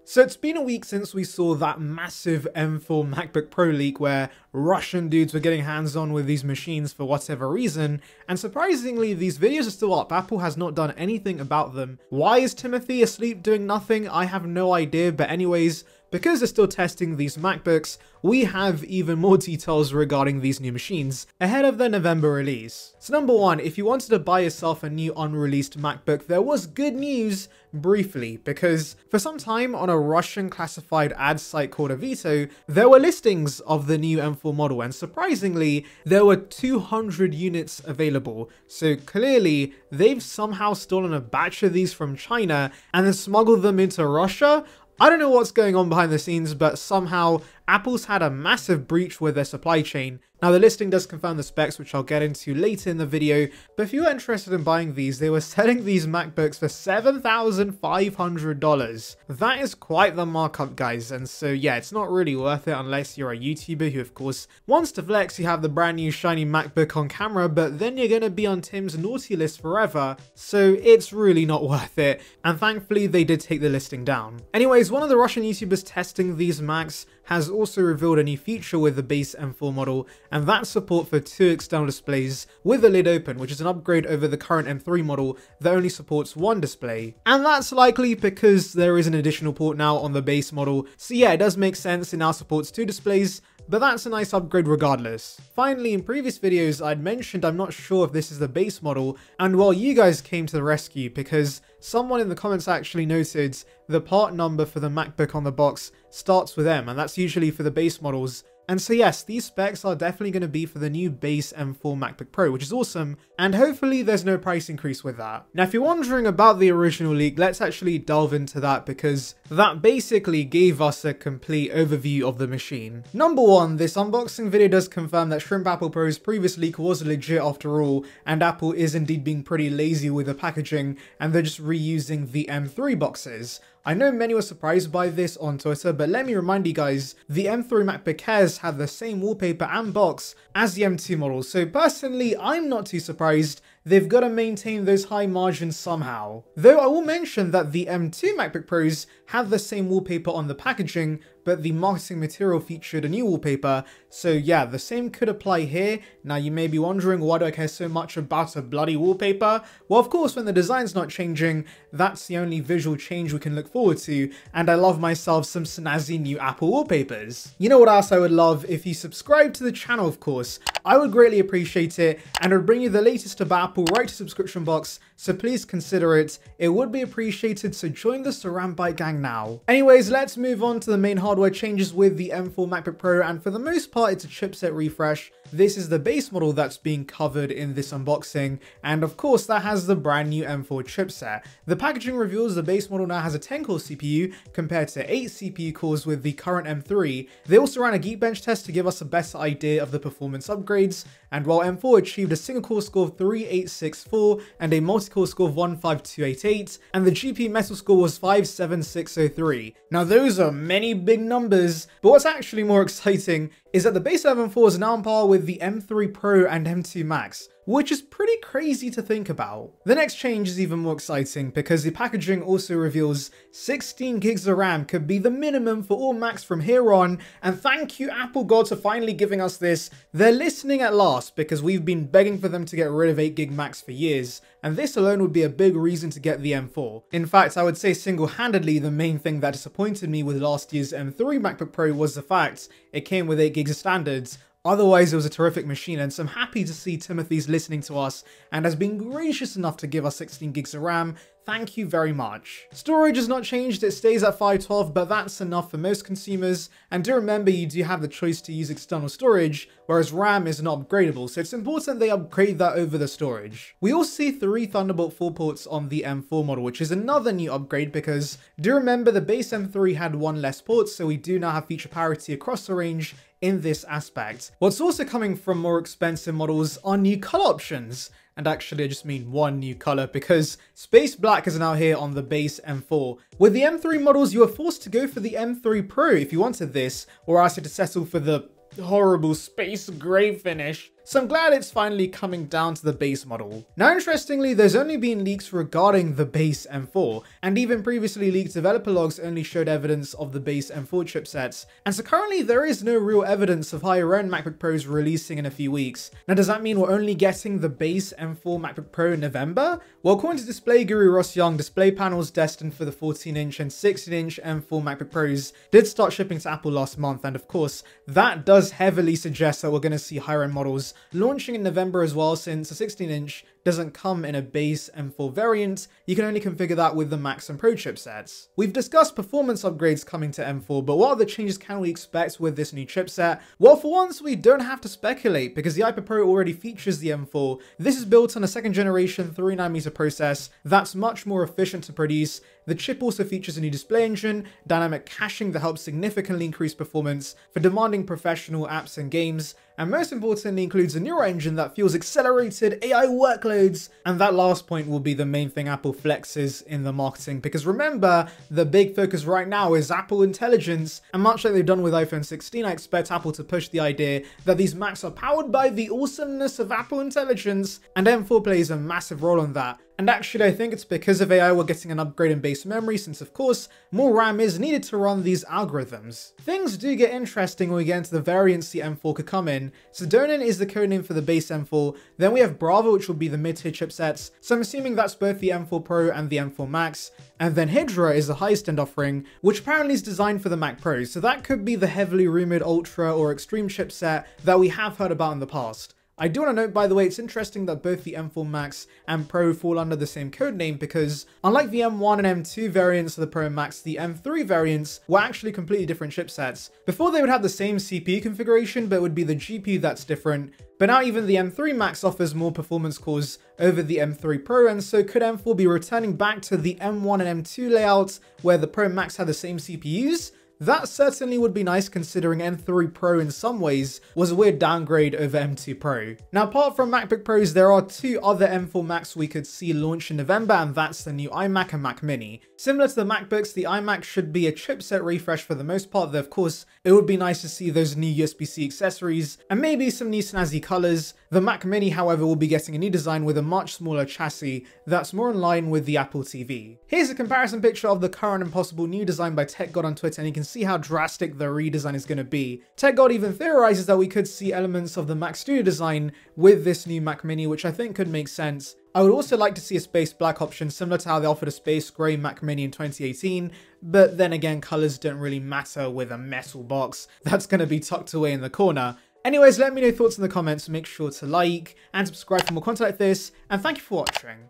So it's been a week since we saw that massive M4 MacBook Pro leak where Russian dudes were getting hands-on with these machines for whatever reason, and surprisingly these videos are still up. Apple has not done anything about them. Why is Timothy asleep doing nothing? I have no idea, but anyways, because they're still testing these MacBooks, we have even more details regarding these new machines ahead of the November release. So number one, if you wanted to buy yourself a new unreleased MacBook, there was good news briefly, because for some time on a Russian classified ad site called Avito, there were listings of the new M4 model, and surprisingly, there were 200 units available. So clearly, they've somehow stolen a batch of these from China and then smuggled them into Russia. I don't know what's going on behind the scenes, but somehow Apple's had a massive breach with their supply chain. Now the listing does confirm the specs, which I'll get into later in the video, but if you were interested in buying these, they were selling these MacBooks for $7,500. That is quite the markup, guys, and so yeah, it's not really worth it unless you're a YouTuber who of course wants to flex. You have the brand new shiny MacBook on camera, but then you're gonna be on Tim's naughty list forever, so it's really not worth it, and thankfully they did take the listing down. Anyways, one of the Russian YouTubers testing these Macs has also revealed a new feature with the base M4 model, and that's support for 2 external displays with the lid open, which is an upgrade over the current M3 model that only supports 1 display. And that's likely because there is an additional port now on the base model, so yeah, it does make sense, it now supports 2 displays, but that's a nice upgrade regardless. Finally, in previous videos I'd mentioned I'm not sure if this is the base model, and well, you guys came to the rescue because someone in the comments actually noted the part number for the MacBook on the box starts with M, and that's usually for the base models. And so yes, these specs are definitely going to be for the new base M4 MacBook Pro, which is awesome, and hopefully there's no price increase with that. Now if you're wondering about the original leak, let's actually delve into that, because that basically gave us a complete overview of the machine. Number one, this unboxing video does confirm that Shrimp Apple Pro's previous leak was legit after all, and Apple is indeed being pretty lazy with the packaging, and they're just reusing the M3 boxes. I know many were surprised by this on Twitter, but let me remind you guys, the M3 MacBook Airs have the same wallpaper and box as the M2 model, so personally, I'm not too surprised. They've got to maintain those high margins somehow. Though I will mention that the M2 MacBook Pros have the same wallpaper on the packaging, but the marketing material featured a new wallpaper, so yeah, the same could apply here. Now you may be wondering, why do I care so much about a bloody wallpaper? Well, of course, when the design's not changing, that's the only visual change we can look forward to, and I love myself some snazzy new Apple wallpapers. You know what else I would love? If you subscribe to the channel, of course. I would greatly appreciate it, and it would bring you the latest about Apple right to subscription box, so please consider it. It would be appreciated, so join the Saranbyte gang now. Anyways, let's move on to the main hardware changes with the M4 MacBook Pro, and for the most part it's a chipset refresh. This is the base model that's being covered in this unboxing, and of course that has the brand new M4 chipset. The packaging reveals the base model now has a 10-core CPU compared to 8 CPU cores with the current M3. They also ran a Geekbench test to give us a better idea of the performance upgrades, and while M4 achieved a single core score of 3864 and a multi-core score of 15288, and the GPU Metal score was 57603. Now those are many big numbers, but what's actually more exciting is that the base M4 is now on par with the M3 Pro and M2 Max, which is pretty crazy to think about. The next change is even more exciting because the packaging also reveals 16 gigs of RAM could be the minimum for all Macs from here on, and thank you Apple God for finally giving us this. They're listening at last, because we've been begging for them to get rid of 8 gig Macs for years, and this alone would be a big reason to get the M4. In fact, I would say single-handedly the main thing that disappointed me with last year's M3 MacBook Pro was the fact it came with 8 gigs of standards. Otherwise, it was a terrific machine, and so I'm happy to see Timothy's listening to us and has been gracious enough to give us 16 gigs of RAM. Thank you very much. Storage has not changed, it stays at 512, but that's enough for most consumers. And do remember, you do have the choice to use external storage, whereas RAM is not upgradable, so it's important they upgrade that over the storage. We also see 3 Thunderbolt 4 ports on the M4 model, which is another new upgrade because do remember the base M3 had 1 less port, so we do now have feature parity across the range in this aspect. What's also coming from more expensive models are new color options. And actually I just mean one new color, because Space Black is now here on the base M4. With the M3 models, you are forced to go for the M3 Pro if you wanted this, or else you had to settle for the horrible space gray finish. so I'm glad it's finally coming down to the base model. Now interestingly, there's only been leaks regarding the base M4, and even previously leaked developer logs only showed evidence of the base M4 chipsets, and so currently there is no real evidence of higher end MacBook Pros releasing in a few weeks. Now does that mean we're only getting the base M4 MacBook Pro in November? Well, according to display guru Ross Young, display panels destined for the 14-inch and 16-inch M4 MacBook Pros did start shipping to Apple last month, and of course that does heavily suggest that we're going to see higher end models launching in November as well, since the 16-inch doesn't come in a base M4 variant. You can only configure that with the Max and Pro chipsets. We've discussed performance upgrades coming to M4, but what other changes can we expect with this new chipset? Well, for once, we don't have to speculate because the iPad Pro already features the M4. This is built on a second generation 3nm process that's much more efficient to produce. The chip also features a new display engine, dynamic caching that helps significantly increase performance for demanding professional apps and games, and most importantly includes a neural engine that fuels accelerated AI workloads. And that last point will be the main thing Apple flexes in the marketing, because remember, the big focus right now is Apple Intelligence, and much like they've done with iPhone 16, I expect Apple to push the idea that these Macs are powered by the awesomeness of Apple Intelligence, and M4 plays a massive role on that. And actually, I think it's because of AI we're getting an upgrade in base memory, since of course, more RAM is needed to run these algorithms. Things do get interesting when we get into the variants the M4 could come in. Sedonin is the codename for the base M4, then we have Bravo, which will be the mid-tier chipsets, so I'm assuming that's both the M4 Pro and the M4 Max, and then Hydra is the highest end offering, which apparently is designed for the Mac Pro, so that could be the heavily rumored Ultra or Extreme chipset that we have heard about in the past. I do want to note, by the way, it's interesting that both the M4 Max and Pro fall under the same codename, because unlike the M1 and M2 variants of the Pro and Max, the M3 variants were actually completely different chipsets. Before, they would have the same CPU configuration, but it would be the GPU that's different. But now even the M3 Max offers more performance cores over the M3 Pro, and so could M4 be returning back to the M1 and M2 layouts where the Pro and Max had the same CPUs? That certainly would be nice, considering M3 Pro in some ways was a weird downgrade over M2 Pro. Now, apart from MacBook Pros, there are two other M4 Macs we could see launch in November, and that's the new iMac and Mac Mini. Similar to the MacBooks, the iMac should be a chipset refresh for the most part, though of course it would be nice to see those new USB-C accessories and maybe some new snazzy colors. The Mac Mini, however, will be getting a new design with a much smaller chassis that's more in line with the Apple TV. Here's a comparison picture of the current and possible new design by TechGod on Twitter, and you can see how drastic the redesign is going to be. TechGod even theorizes that we could see elements of the Mac Studio design with this new Mac Mini, which I think could make sense. I would also like to see a space black option, similar to how they offered a space grey Mac Mini in 2018, but then again, colors don't really matter with a metal box that's going to be tucked away in the corner. Anyways, let me know your thoughts in the comments, make sure to like and subscribe for more content like this, and thank you for watching.